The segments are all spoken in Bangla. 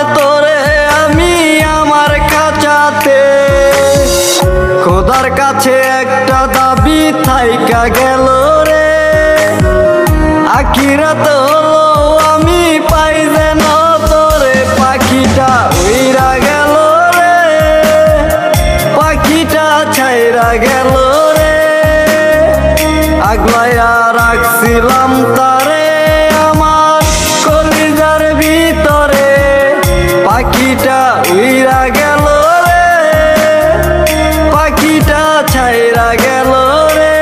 রে তোরে আমি আমার খাঁচাতে, খোদার কাছে একটা দাবি থাইকা গেল রে, আখিরাত হলো আমি পাই যেন তোরে, পাখিটা উইরা গেল রে, পাখিটা ছাইরা গেল রে, আগলাইয়া রাখছিলাম তারে আমার কলিজার ভিতরে, পাখিটা উইরা গেল রে, পাখিটা ছাইরা গেল রে,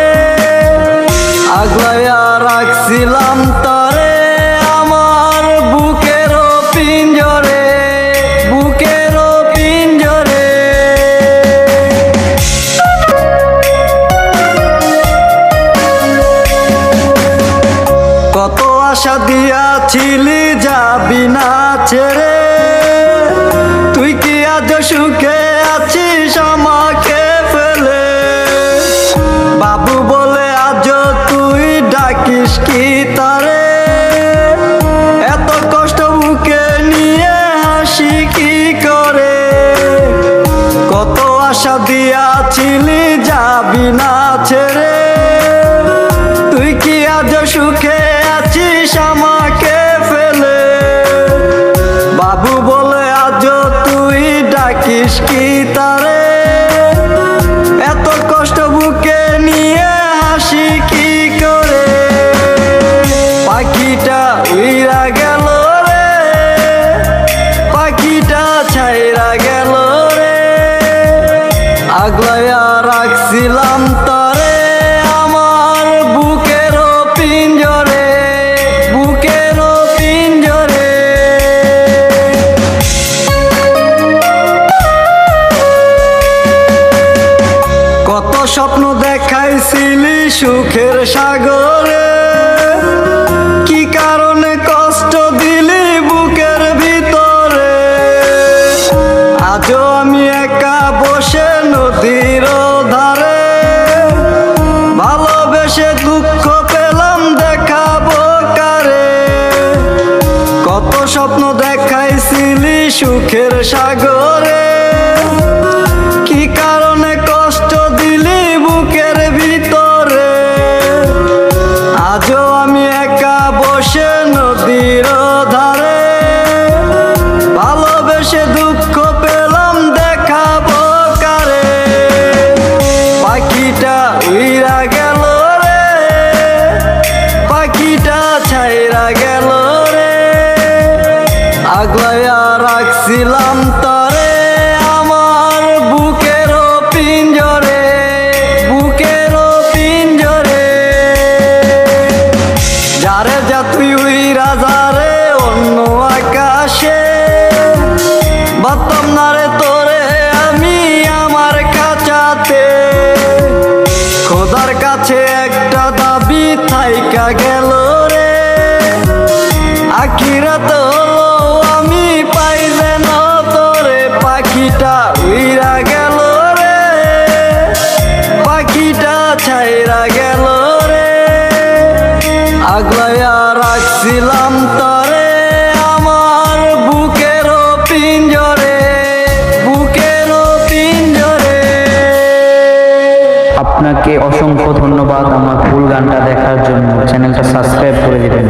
আগলাইয়া রাখছিলাম তারে আমার বুকেরও পিঞ্জরে, বুকেরও পিঞ্জরে। কত আশা দিয়াছিলি যাবি না ছেড়ে, তুই কি আজ সুখে আছিস আমাকে ফেলে, বাবু বলে আজ তুই ডাকিস কি তারে, এত কষ্ট বুকে নিয়ে হাসি কি করে, কত আশা দিয়াছিলি যাবি না ছেড়ে, তুই কি আজ সুখে আছিস আমাকে ফেলে, বাবু বলে আজ তুই ডাকিস কি তারে, এত কষ্ট বুকে নিয়ে হাসি কি করে, পাখিটা উইরা গেল রে, পাখিটা ছাইরা গেল রে, আগলাইয়া রাখছিলাম তারে আমার বুকেরও পিঞ্জরে, বুকেরও পিঞ্জরে। কত স্বপ্ন দেখাইছিলি সুখের সাগরে, কি কারণে কষ্ট দিলি বুকের ভিতরে, আজও আমি একা বসে নদীর ধারে, ভালোবেসে দুঃখ পেলাম দেখাবো কারে, কত স্বপ্ন দেখাইছিলি সুখের সাগরে, কি কারণে কষ্ট দিলি বুকের ভিতরে, আজও আমি একা বসে নদীর ধারে, ভালোবেসে দুঃখ পেলাম দেখাবো কারে, পাখিটা উইরা গেল রে, পাখিটা ছাইরা গেল রে, আগলাইয়া রাখছিলাম তারে আমার বুকেরও পিঞ্জরে, বুকেরও পিঞ্জরে। যারে যা তুই উইরা যারে অন্য আকাশে, বাতাম না রে তোরে আমি আমার খাঁচাতে, খোদার কাছে একটা দাবি থাইকা গেল রে, আখিরাত হলো আমি পাই যেন তোরে, পাখিটা উইরা গেল রে, পাখিটা ছাইরা গেল রে, আগলাইয়া রাখছিলাম তারে আমার বুকেরও পিঞ্জরে, বুকেরও পিঞ্জরে। আপনাকে অসংখ্য ধন্যবাদ আমার ফুল গানটা দেখার জন্য। চ্যানেলটা সাবস্ক্রাইব করে দিবেন।